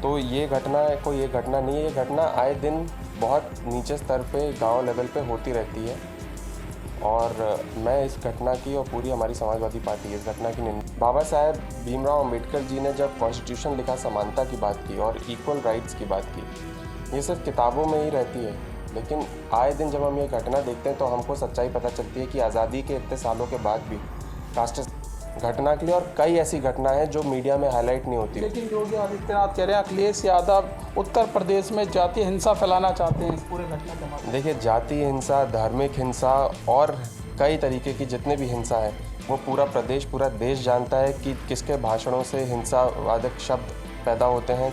तो ये घटना कोई एक घटना नहीं है, ये घटना आए दिन बहुत नीचे स्तर पे गांव लेवल पे होती रहती है। और मैं इस घटना की और पूरी हमारी समाजवादी पार्टी इस घटना की निंदा। बाबा साहेब भीमराव अंबेडकर जी ने जब कॉन्स्टिट्यूशन लिखा, समानता की बात की और इक्वल राइट्स की बात की, ये सिर्फ किताबों में ही रहती है। लेकिन आए दिन जब हम ये घटना देखते हैं तो हमको सच्चाई पता चलती है कि आज़ादी के इतने सालों के बाद भी कास्ट घटना के लिए और कई ऐसी घटनाएं हैं जो मीडिया में हाईलाइट नहीं होती। लेकिन योगी आदित्यनाथ कह रहे हैं अखिलेश यादव उत्तर प्रदेश में जातीय हिंसा फैलाना चाहते हैं इस पूरे घटना के माध्यम। देखिए, जातीय हिंसा, धार्मिक हिंसा और कई तरीके की जितने भी हिंसा है वो पूरा प्रदेश, पूरा देश जानता है कि किसके भाषणों से हिंसावादक शब्द पैदा होते हैं,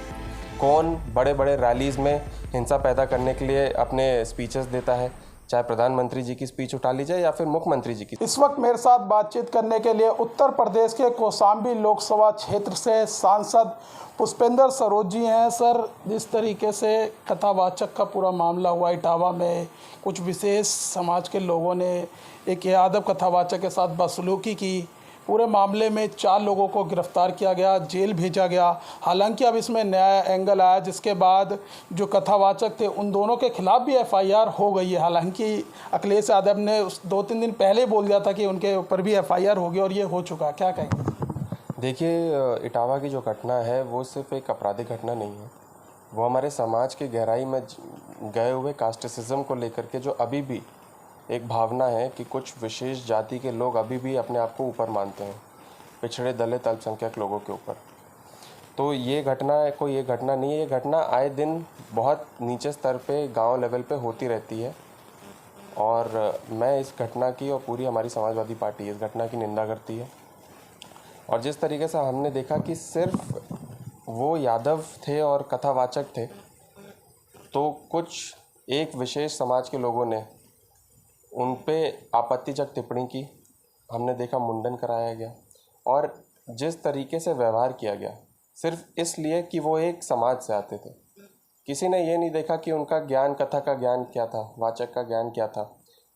कौन बड़े बड़े रैलीज़ में हिंसा पैदा करने के लिए अपने स्पीचेस देता है, चाहे प्रधानमंत्री जी की स्पीच उठा लीजिए या फिर मुख्यमंत्री जी की। इस वक्त मेरे साथ बातचीत करने के लिए उत्तर प्रदेश के कौशाम्बी लोकसभा क्षेत्र से सांसद पुष्पेंद्र सरोज जी हैं। सर, जिस तरीके से कथावाचक का पूरा मामला हुआ इटावा में, कुछ विशेष समाज के लोगों ने एक यादव कथावाचक के साथ बदसलूकी की, पूरे मामले में 4 लोगों को गिरफ्तार किया गया, जेल भेजा गया। हालांकि अब इसमें नया एंगल आया जिसके बाद जो कथावाचक थे उन दोनों के खिलाफ भी एफआईआर हो गई है। हालांकि अखिलेश यादव ने 2-3 दिन पहले बोल दिया था कि उनके ऊपर भी एफआईआर होगी और ये हो चुका। क्या कहेंगे? देखिए, इटावा की जो घटना है वो सिर्फ एक आपराधिक घटना नहीं है, वो हमारे समाज की गहराई में गए हुए कास्टिसिज्म को लेकर के जो अभी भी एक भावना है कि कुछ विशेष जाति के लोग अभी भी अपने आप को ऊपर मानते हैं पिछड़े दलित अल्पसंख्यक लोगों के ऊपर। तो ये घटना कोई एक घटना नहीं है, ये घटना आए दिन बहुत नीचे स्तर पे गांव लेवल पे होती रहती है। और मैं इस घटना की और पूरी हमारी समाजवादी पार्टी इस घटना की निंदा करती है। और जिस तरीके से हमने देखा कि सिर्फ वो यादव थे और कथावाचक थे, तो कुछ एक विशेष समाज के लोगों ने उन पे आपत्तिजनक टिप्पणी की, हमने देखा मुंडन कराया गया और जिस तरीके से व्यवहार किया गया सिर्फ इसलिए कि वो एक समाज से आते थे। किसी ने ये नहीं देखा कि उनका ज्ञान, कथा का ज्ञान क्या था, वाचक का ज्ञान क्या था,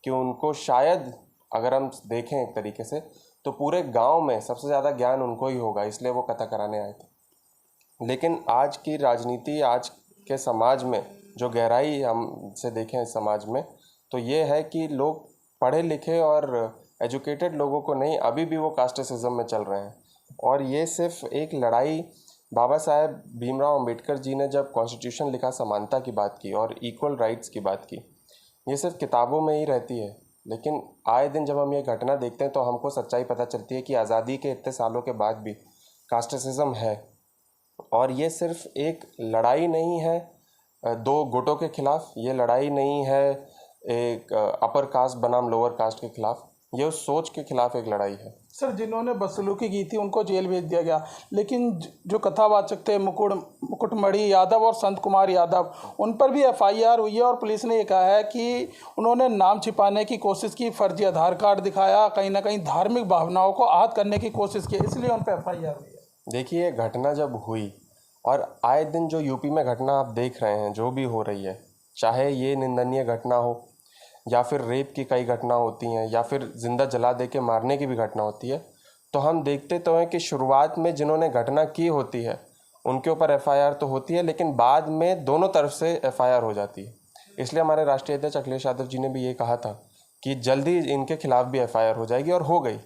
कि उनको शायद अगर हम देखें एक तरीके से तो पूरे गांव में सबसे ज़्यादा ज्ञान उनको ही होगा, इसलिए वो कथा कराने आए थे। लेकिन आज की राजनीति, आज के समाज में जो गहराई हम से देखें इस समाज में, तो ये है कि लोग पढ़े लिखे और एजुकेटेड लोगों को नहीं, अभी भी वो कास्टिसिज्म में चल रहे हैं। और ये सिर्फ एक लड़ाई, बाबा साहेब भीमराव अंबेडकर जी ने जब कॉन्स्टिट्यूशन लिखा, समानता की बात की और इक्वल राइट्स की बात की, ये सिर्फ किताबों में ही रहती है। लेकिन आए दिन जब हम ये घटना देखते हैं तो हमको सच्चाई पता चलती है कि आज़ादी के इतने सालों के बाद भी कास्टिसिज्म है। और ये सिर्फ एक लड़ाई नहीं है 2 गुटों के खिलाफ, ये लड़ाई नहीं है एक अपर कास्ट बनाम लोअर कास्ट के खिलाफ, ये उस सोच के खिलाफ एक लड़ाई है। सर, जिन्होंने बदसलूकी की थी उनको जेल भेज दिया गया, लेकिन जो कथावाचक थे मुकुटमणि यादव और संत कुमार यादव, उन पर भी एफआईआर हुई है और पुलिस ने ये कहा है कि उन्होंने नाम छिपाने की कोशिश की, फर्जी आधार कार्ड दिखाया, कहीं ना कहीं धार्मिक भावनाओं को आहत करने की कोशिश की, इसलिए उन पर एफआईआर हुई है। देखिए, घटना जब हुई और आए दिन जो यूपी में घटना आप देख रहे हैं, जो भी हो रही है, चाहे ये निंदनीय घटना हो या फिर रेप की कई घटना होती हैं या फिर जिंदा जला दे के मारने की भी घटना होती है, तो हम देखते तो हैं कि शुरुआत में जिन्होंने घटना की होती है उनके ऊपर एफआईआर तो होती है, लेकिन बाद में दोनों तरफ से एफआईआर हो जाती है। इसलिए हमारे राष्ट्रीय अध्यक्ष अखिलेश यादव जी ने भी ये कहा था कि जल्दी इनके खिलाफ भी एफआईआर हो जाएगी, और हो गई।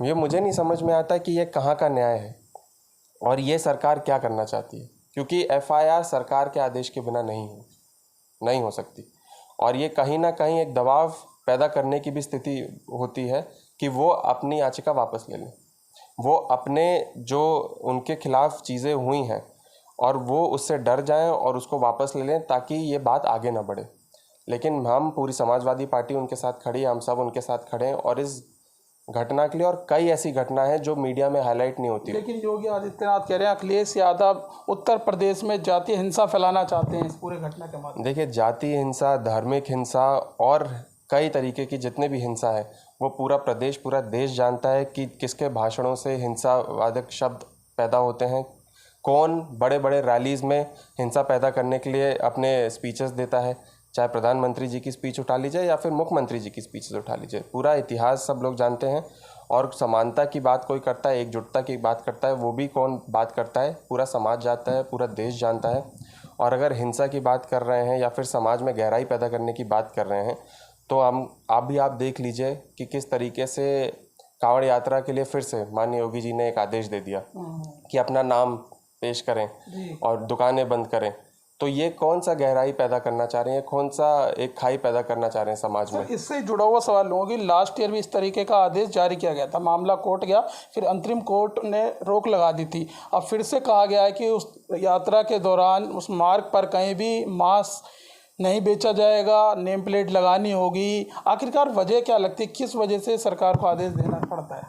ये मुझे नहीं समझ में आता कि ये कहाँ का न्याय है और ये सरकार क्या करना चाहती है, क्योंकि एफआईआर सरकार के आदेश के बिना नहीं हो सकती। और ये कहीं ना कहीं एक दबाव पैदा करने की भी स्थिति होती है कि वो अपनी याचिका वापस ले लें, वो अपने जो उनके खिलाफ चीज़ें हुई हैं और वो उससे डर जाएं और उसको वापस ले लें ताकि ये बात आगे ना बढ़े। लेकिन हम पूरी समाजवादी पार्टी उनके साथ खड़ी है, हम सब उनके साथ खड़े हैं और इस घटना के लिए और कई ऐसी घटनाएं हैं जो मीडिया में हाईलाइट नहीं होती। लेकिन योगी आदित्यनाथ कह रहे हैं अखिलेश यादव उत्तर प्रदेश में जातीय हिंसा फैलाना चाहते हैं इस पूरे घटना के माध्यम। देखिए, जातीय हिंसा, धार्मिक हिंसा और कई तरीके की जितने भी हिंसा है वो पूरा प्रदेश, पूरा देश जानता है कि किसके भाषणों से हिंसावादक शब्द पैदा होते हैं, कौन बड़े बड़े रैलीज़ में हिंसा पैदा करने के लिए अपने स्पीचेस देता है, चाहे प्रधानमंत्री जी की स्पीच उठा लीजिए या फिर मुख्यमंत्री जी की स्पीचेस उठा लीजिए, पूरा इतिहास सब लोग जानते हैं। और समानता की बात कोई करता है, एकजुटता की बात करता है, वो भी कौन बात करता है? पूरा समाज जानता है, पूरा देश जानता है। और अगर हिंसा की बात कर रहे हैं या फिर समाज में गहराई पैदा करने की बात कर रहे हैं, तो आप देख लीजिए कि किस तरीके से कांवड़ यात्रा के लिए फिर से माननीय योगी जी ने एक आदेश दे दिया कि अपना नाम पेश करें और दुकानें बंद करें। तो ये कौन सा गहराई पैदा करना चाह रहे हैं, कौन सा एक खाई पैदा करना चाह रहे हैं समाज में? इससे जुड़ा हुआ सवाल लूँगा कि लास्ट ईयर भी इस तरीके का आदेश जारी किया गया था, मामला कोर्ट गया, फिर अंतरिम कोर्ट ने रोक लगा दी थी। अब फिर से कहा गया है कि उस यात्रा के दौरान उस मार्ग पर कहीं भी मांस नहीं बेचा जाएगा, नेम प्लेट लगानी होगी। आखिरकार वजह क्या लगती है, किस वजह से सरकार को आदेश देना पड़ता है?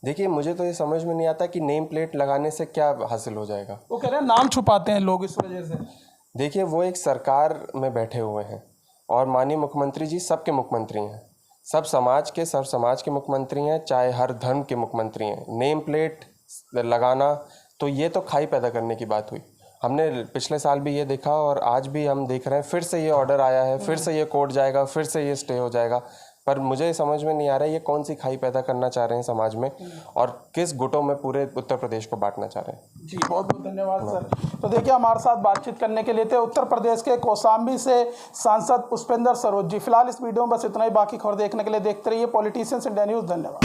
देखिए, मुझे तो ये समझ में नहीं आता कि नेम प्लेट लगाने से क्या हासिल हो जाएगा। वो कह रहे हैं नाम छुपाते हैं लोग इस वजह से। देखिए, वो एक सरकार में बैठे हुए हैं और माननीय मुख्यमंत्री जी सबके मुख्यमंत्री हैं, सब समाज के मुख्यमंत्री हैं, चाहे हर धर्म के मुख्यमंत्री हैं। नेम प्लेट लगाना तो ये तो खाई पैदा करने की बात हुई। हमने पिछले साल भी ये देखा और आज भी हम देख रहे हैं, फिर से ये ऑर्डर आया है, फिर से ये कोर्ट जाएगा, फिर से ये स्टे हो जाएगा। पर मुझे समझ में नहीं आ रहा है ये कौन सी खाई पैदा करना चाह रहे हैं समाज में और किस गुटों में पूरे उत्तर प्रदेश को बांटना चाह रहे हैं। जी बहुत बहुत धन्यवाद सर। तो देखिए, हमारे साथ बातचीत करने के लिए थे उत्तर प्रदेश के कौशाम्बी से सांसद पुष्पेंद्र सरोज जी। फिलहाल इस वीडियो में बस इतना ही, बाकी खबर देखने के लिए देखते रहिए पॉलिटिशियंस इंडिया न्यूज़। धन्यवाद।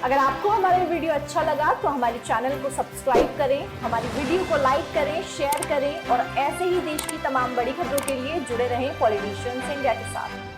अगर आपको हमारा वीडियो अच्छा लगा तो हमारे चैनल को सब्सक्राइब करें, हमारी वीडियो को लाइक करें, शेयर करें और ऐसे ही देश की तमाम बड़ी खबरों के लिए जुड़े रहें पॉलिटिशियंस इंडिया के साथ।